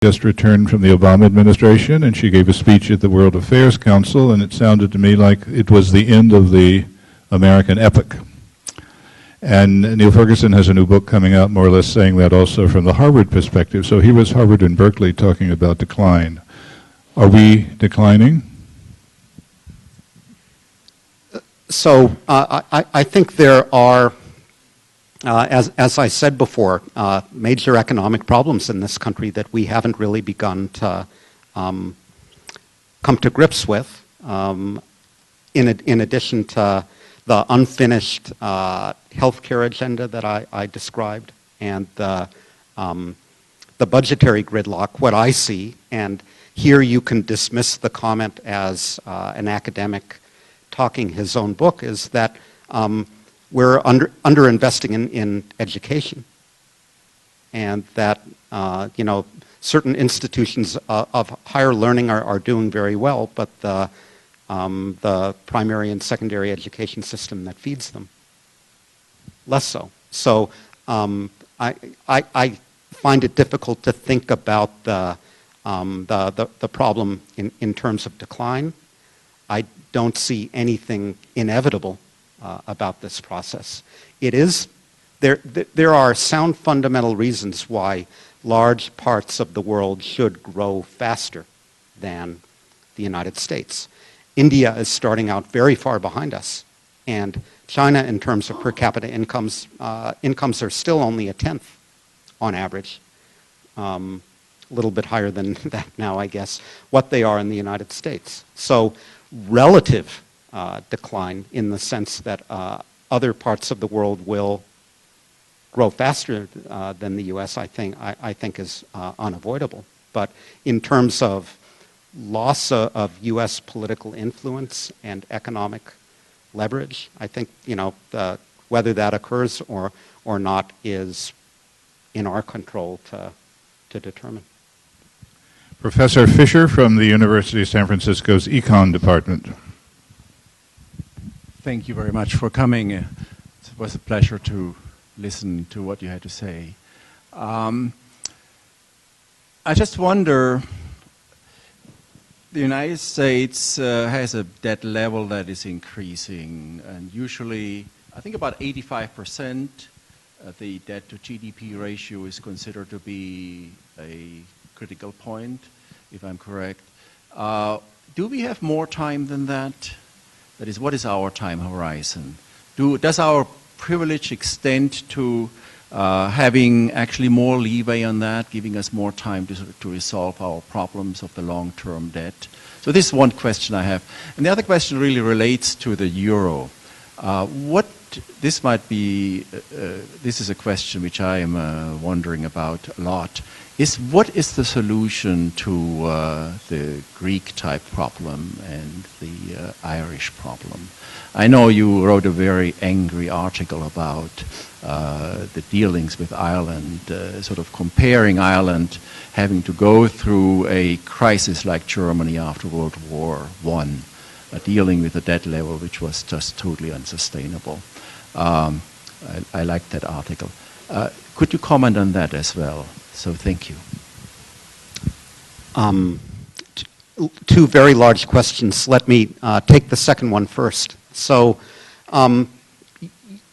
just returned from the Obama administration, and she gave a speech at the World Affairs Council, and it sounded to me like it was the end of the American epic. And Neil Ferguson has a new book coming out more or less saying that also from the Harvard perspective. So here was Harvard and Berkeley talking about decline. Are we declining? So I think there are, as I said before, major economic problems in this country that we haven't really begun to come to grips with, in addition to the unfinished healthcare agenda that I described and the budgetary gridlock. What I see, and here you can dismiss the comment as an academic talking his own book, is that we're underinvesting in education, and that certain institutions of higher learning are doing very well, but the primary and secondary education system that feeds them less so. So I find it difficult to think about the problem in terms of decline. I don't see anything inevitable about this process. It is there are sound fundamental reasons why large parts of the world should grow faster than the United States. India is starting out very far behind us, and China, in terms of per capita incomes are still only a tenth on average, a little bit higher than that now, I guess, what they are in the United States. So relative decline in the sense that other parts of the world will grow faster than the U.S., I think is unavoidable. But in terms of loss of U.S. political influence and economic leverage, I think whether that occurs or not is in our control to determine. Professor Fisher from the University of San Francisco's Econ Department. Thank you very much for coming. It was a pleasure to listen to what you had to say. I just wonder, the United States has a debt level that is increasing, and usually, I think about 85% of the debt to GDP ratio is considered to be a critical point, if I'm correct. Do we have more time than that? That is, what is our time horizon? Does our privilege extend to having actually more leeway on that, giving us more time to resolve our problems of the long-term debt? So this is one question I have. And the other question really relates to the euro. This is a question which I am wondering about a lot. What is the solution to the Greek-type problem and the Irish problem? I know you wrote a very angry article about the dealings with Ireland, sort of comparing Ireland having to go through a crisis like Germany after World War I, dealing with a debt level which was just totally unsustainable. I liked that article. Could you comment on that as well? So thank you. Two very large questions. Let me take the second one first. So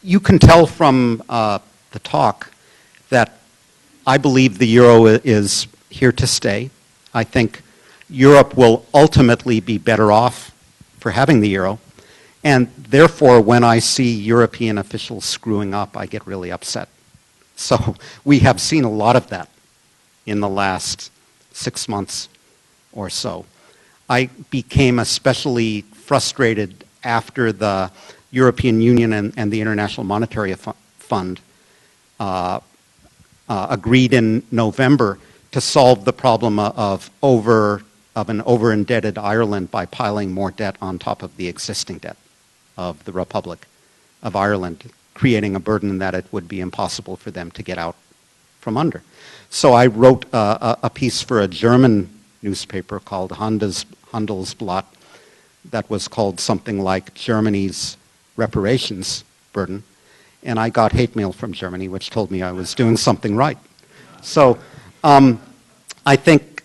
you can tell from the talk that I believe the euro is here to stay. I think Europe will ultimately be better off for having the euro. And therefore, when I see European officials screwing up, I get really upset. So we have seen a lot of that in the last 6 months or so. I became especially frustrated after the European Union and the International Monetary Fund agreed in November to solve the problem of an over-indebted Ireland by piling more debt on top of the existing debt of the Republic of Ireland, creating a burden that it would be impossible for them to get out from under. So I wrote a piece for a German newspaper called Handelsblatt that was called something like Germany's reparations burden, and I got hate mail from Germany which told me I was doing something right. So I think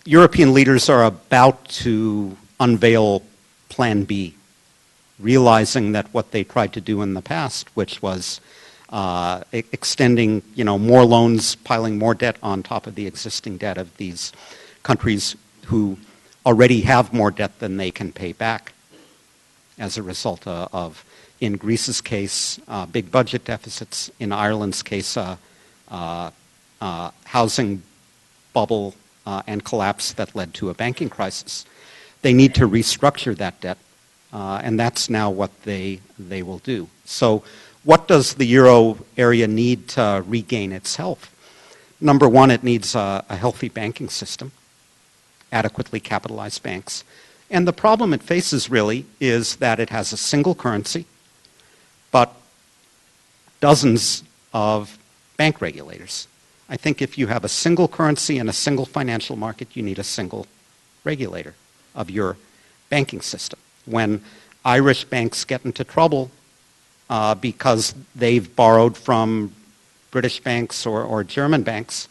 European leaders are about to unveil Plan B, realizing that what they tried to do in the past, which was extending, more loans, piling more debt on top of the existing debt of these countries who already have more debt than they can pay back as a result of, in Greece's case, big budget deficits, in Ireland's case, housing bubble and collapse that led to a banking crisis. They need to restructure that debt, and that's now what they will do. So what does the euro area need to regain its health? Number one, it needs a healthy banking system, adequately capitalized banks. And the problem it faces really is that it has a single currency, but dozens of bank regulators. I think if you have a single currency and a single financial market, you need a single regulator of your banking system. When Irish banks get into trouble because they've borrowed from British banks or German banks,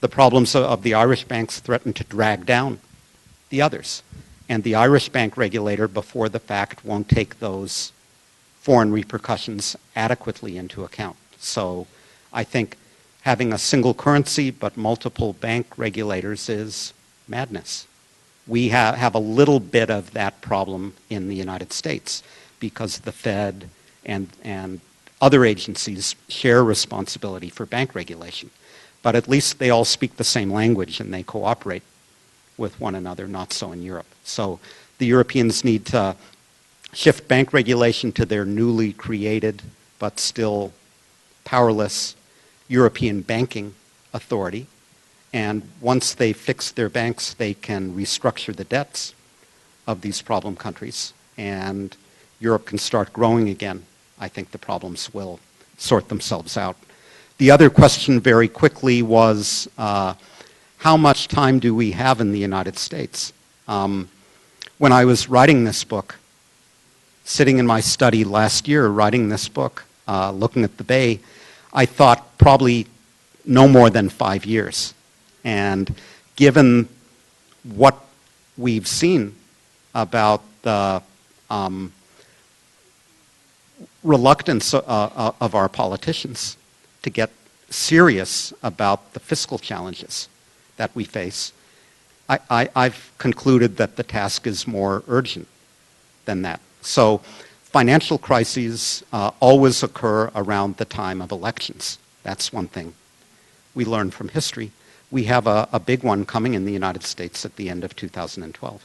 the problems of the Irish banks threaten to drag down the others. And the Irish bank regulator, before the fact, won't take those foreign repercussions adequately into account. So I think having a single currency but multiple bank regulators is madness. We have a little bit of that problem in the United States because the Fed and other agencies share responsibility for bank regulation. But at least they all speak the same language and they cooperate with one another, not so in Europe. So the Europeans need to shift bank regulation to their newly created but still powerless European Banking Authority. And once they fix their banks, they can restructure the debts of these problem countries, and Europe can start growing again. I think the problems will sort themselves out. The other question very quickly was, how much time do we have in the United States? When I was writing this book, sitting in my study last year writing this book, looking at the Bay, I thought probably no more than 5 years. And given what we've seen about the reluctance of our politicians to get serious about the fiscal challenges that we face, I've concluded that the task is more urgent than that. So financial crises always occur around the time of elections. That's one thing we learn from history. We have a big one coming in the United States at the end of 2012.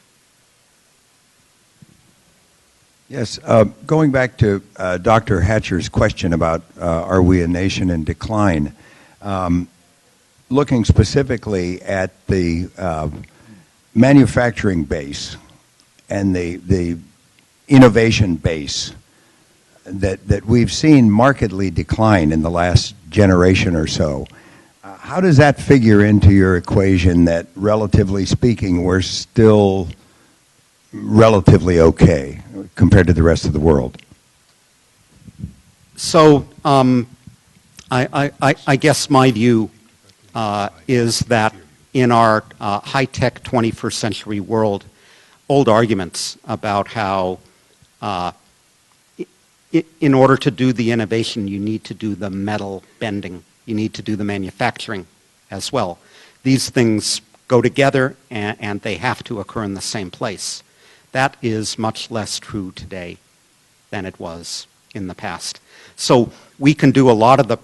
Yes, going back to Dr. Hatcher's question about are we a nation in decline, looking specifically at the manufacturing base and the innovation base that we've seen markedly decline in the last generation or so, how does that figure into your equation that, relatively speaking, we're still relatively okay compared to the rest of the world? So I guess my view is that in our high-tech 21st century world, old arguments about how in order to do the innovation, you need to do the metal bending. You need to do the manufacturing as well. These things go together and they have to occur in the same place. That is much less true today than it was in the past. So we can do a lot of the,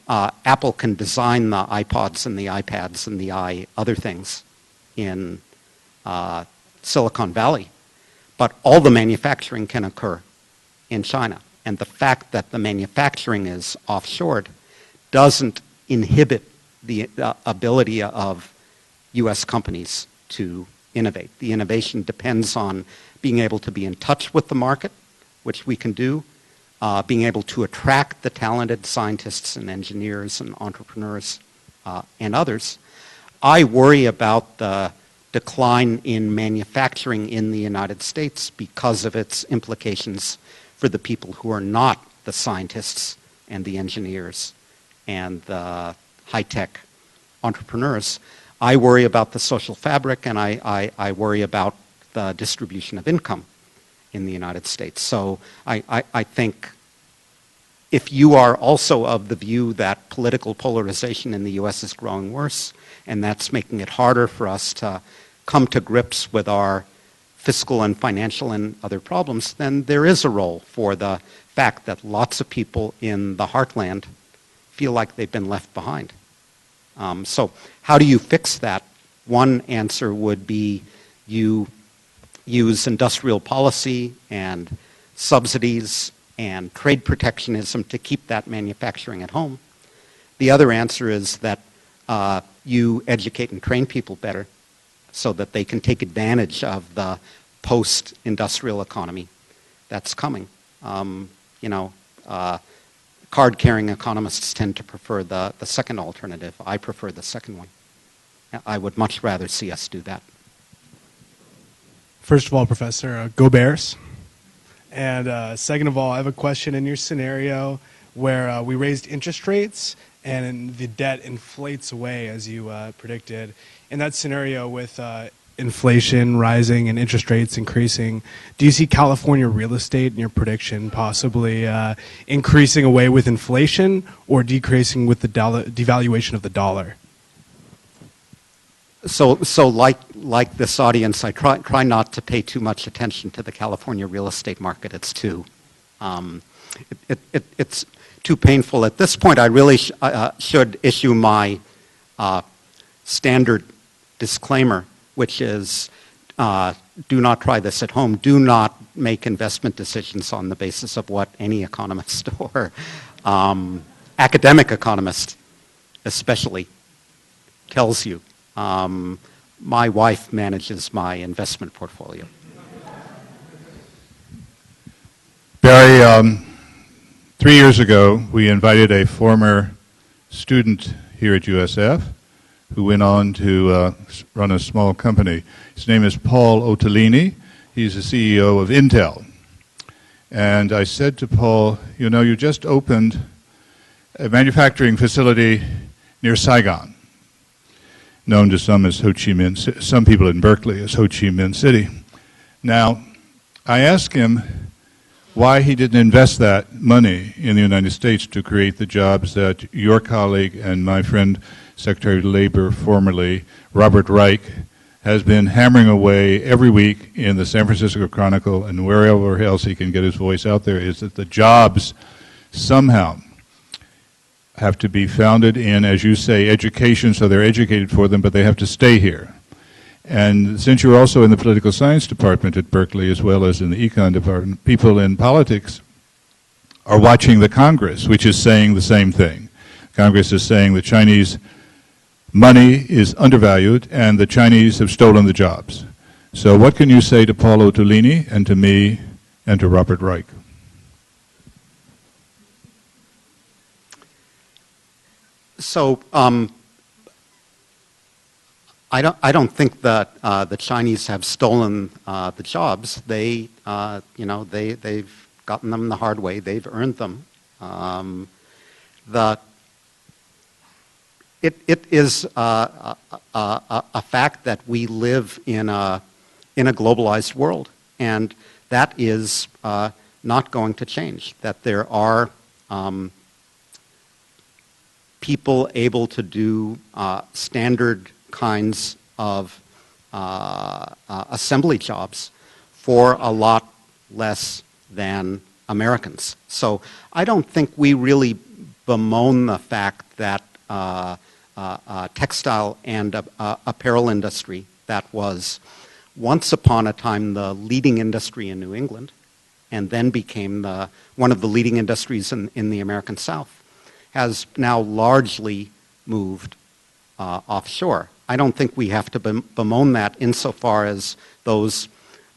Apple can design the iPods and the iPads and the other things in Silicon Valley, but all the manufacturing can occur in China. And the fact that the manufacturing is offshored doesn't inhibit the ability of U.S. companies to innovate. The innovation depends on being able to be in touch with the market, which we can do, being able to attract the talented scientists and engineers and entrepreneurs and others. I worry about the decline in manufacturing in the United States because of its implications for the people who are not the scientists and the engineers and the high-tech entrepreneurs. I worry about the social fabric, and I worry about the distribution of income in the United States. So I think if you are also of the view that political polarization in the U.S. is growing worse, and that's making it harder for us to come to grips with our fiscal and financial and other problems, then there is a role for the fact that lots of people in the heartland feel like they've been left behind. So how do you fix that? One answer would be you use industrial policy and subsidies and trade protectionism to keep that manufacturing at home. The other answer is that you educate and train people better so that they can take advantage of the post-industrial economy that's coming. Card-carrying economists tend to prefer the second alternative. I prefer the second one. I would much rather see us do that. First of all, Professor, go Bears. And second of all, I have a question. In your scenario where we raised interest rates and the debt inflates away as you predicted, in that scenario with inflation rising and interest rates increasing, do you see California real estate in your prediction possibly increasing away with inflation or decreasing with the devaluation of the dollar? So like this audience, I try not to pay too much attention to the California real estate market. It's too it's too painful. At this point, I really should issue my standard disclaimer, which is do not try this at home. Do not make investment decisions on the basis of what any economist or academic economist especially tells you. My wife manages my investment portfolio. Barry, 3 years ago, we invited a former student here at USF who went on to run a small company. His name is Paul Otellini. He's the CEO of Intel. And I said to Paul, you know, you just opened a manufacturing facility near Saigon, known to some as Ho Chi Minh, some people in Berkeley as Ho Chi Minh City. Now, I asked him why he didn't invest that money in the United States to create the jobs that your colleague and my friend, Secretary of Labor, formerly Robert Reich, has been hammering away every week in the San Francisco Chronicle and wherever else he can get his voice out there, is that the jobs somehow have to be founded in, as you say, education, so they're educated for them, but they have to stay here. And since you're also in the political science department at Berkeley as well as in the econ department, people in politics are watching the Congress, which is saying the same thing. Congress is saying the Chinese money is undervalued and the Chinese have stolen the jobs. So what can you say to Paul Otellini and to me and to Robert Reich? So I don't think that the Chinese have stolen the jobs. They've gotten them the hard way. They've earned them. It is a fact that we live in a globalized world, and that is not going to change. That there are people able to do standard kinds of assembly jobs for a lot less than Americans. So I don't think we really bemoan the fact that textile and apparel industry that was once upon a time the leading industry in New England and then became one of the leading industries in the American South has now largely moved offshore. I don't think we have to bemoan that insofar as those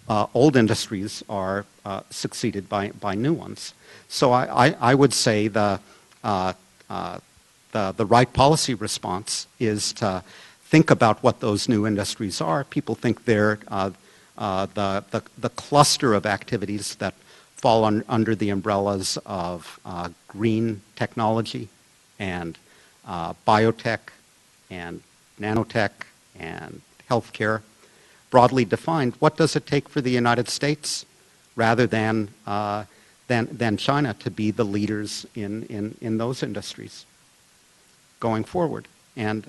old industries are succeeded by new ones. So I would say the right policy response is to think about what those new industries are. People think they're the cluster of activities that fall under the umbrellas of green technology and biotech and nanotech and healthcare, broadly defined, what does it take for the United States rather than China to be the leaders in those industries going forward? And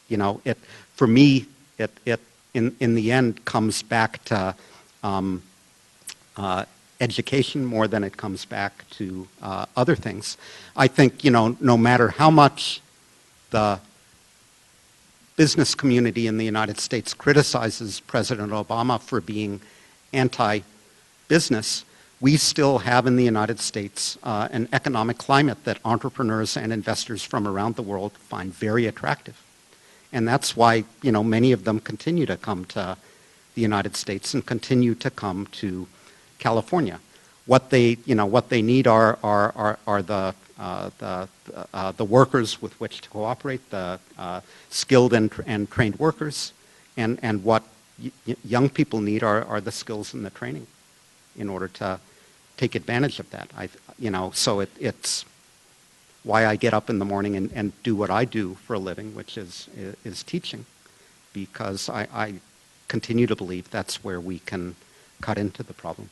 you know, for me, it in the end comes back to education more than it comes back to other things. I think, you know, no matter how much the business community in the United States criticizes President Obama for being anti-business, we still have in the United States an economic climate that entrepreneurs and investors from around the world find very attractive. And that's why, you know, many of them continue to come to the United States and continue to come to California. What they need are the workers with which to cooperate, the skilled and trained workers, and what young people need are the skills and the training in order to take advantage of that. So it's why I get up in the morning and do what I do for a living, which is teaching, because I continue to believe that's where we can cut into the problem.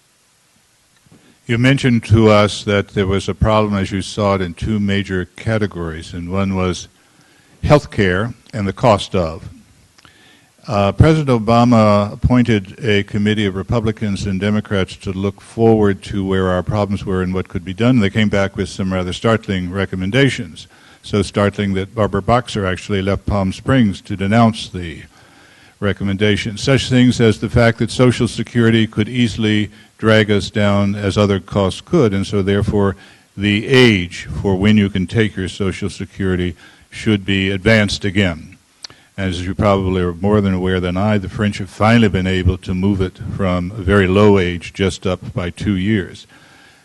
You mentioned to us that there was a problem, as you saw it, in two major categories, and one was health care and the cost of. President Obama appointed a committee of Republicans and Democrats to look forward to where our problems were and what could be done. They came back with some rather startling recommendations, so startling that Barbara Boxer actually left Palm Springs to denounce the recommendations. Such things as the fact that Social Security could easily drag us down as other costs could, and so therefore the age for when you can take your Social Security should be advanced again. As you probably are more than aware than I, the French have finally been able to move it from a very low age just up by 2 years.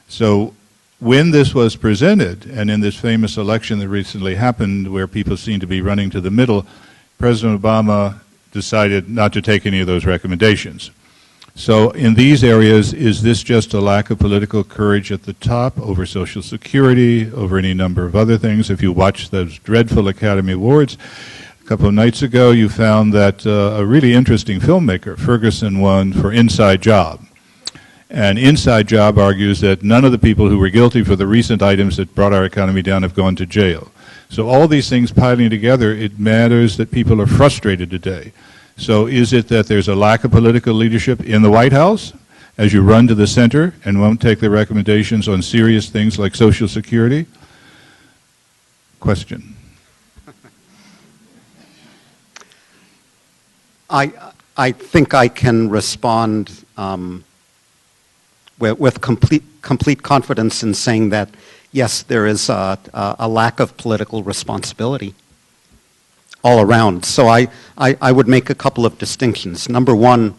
So when this was presented, and in this famous election that recently happened where people seem to be running to the middle, President Obama decided not to take any of those recommendations. So in these areas, is this just a lack of political courage at the top over Social Security, over any number of other things? If you watch those dreadful Academy Awards, a couple of nights ago you found that a really interesting filmmaker, Ferguson, won for Inside Job. And Inside Job argues that none of the people who were guilty for the recent items that brought our economy down have gone to jail. So all these things piling together, it matters that people are frustrated today. So is it that there's a lack of political leadership in the White House as you run to the center and won't take the recommendations on serious things like Social Security? Question. I think I can respond with complete confidence in saying that, yes, there is a lack of political responsibility all around. So I would make a couple of distinctions. Number one,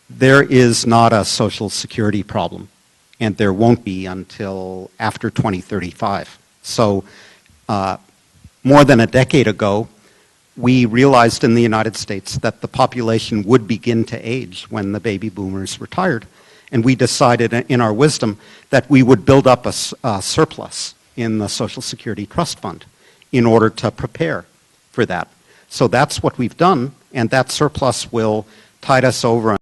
there is not a Social Security problem, and there won't be until after 2035. So more than a decade ago, we realized in the United States that the population would begin to age when the baby boomers retired. And we decided in our wisdom that we would build up a surplus in the Social Security Trust Fund in order to prepare for that. So that's what we've done, and that surplus will tide us over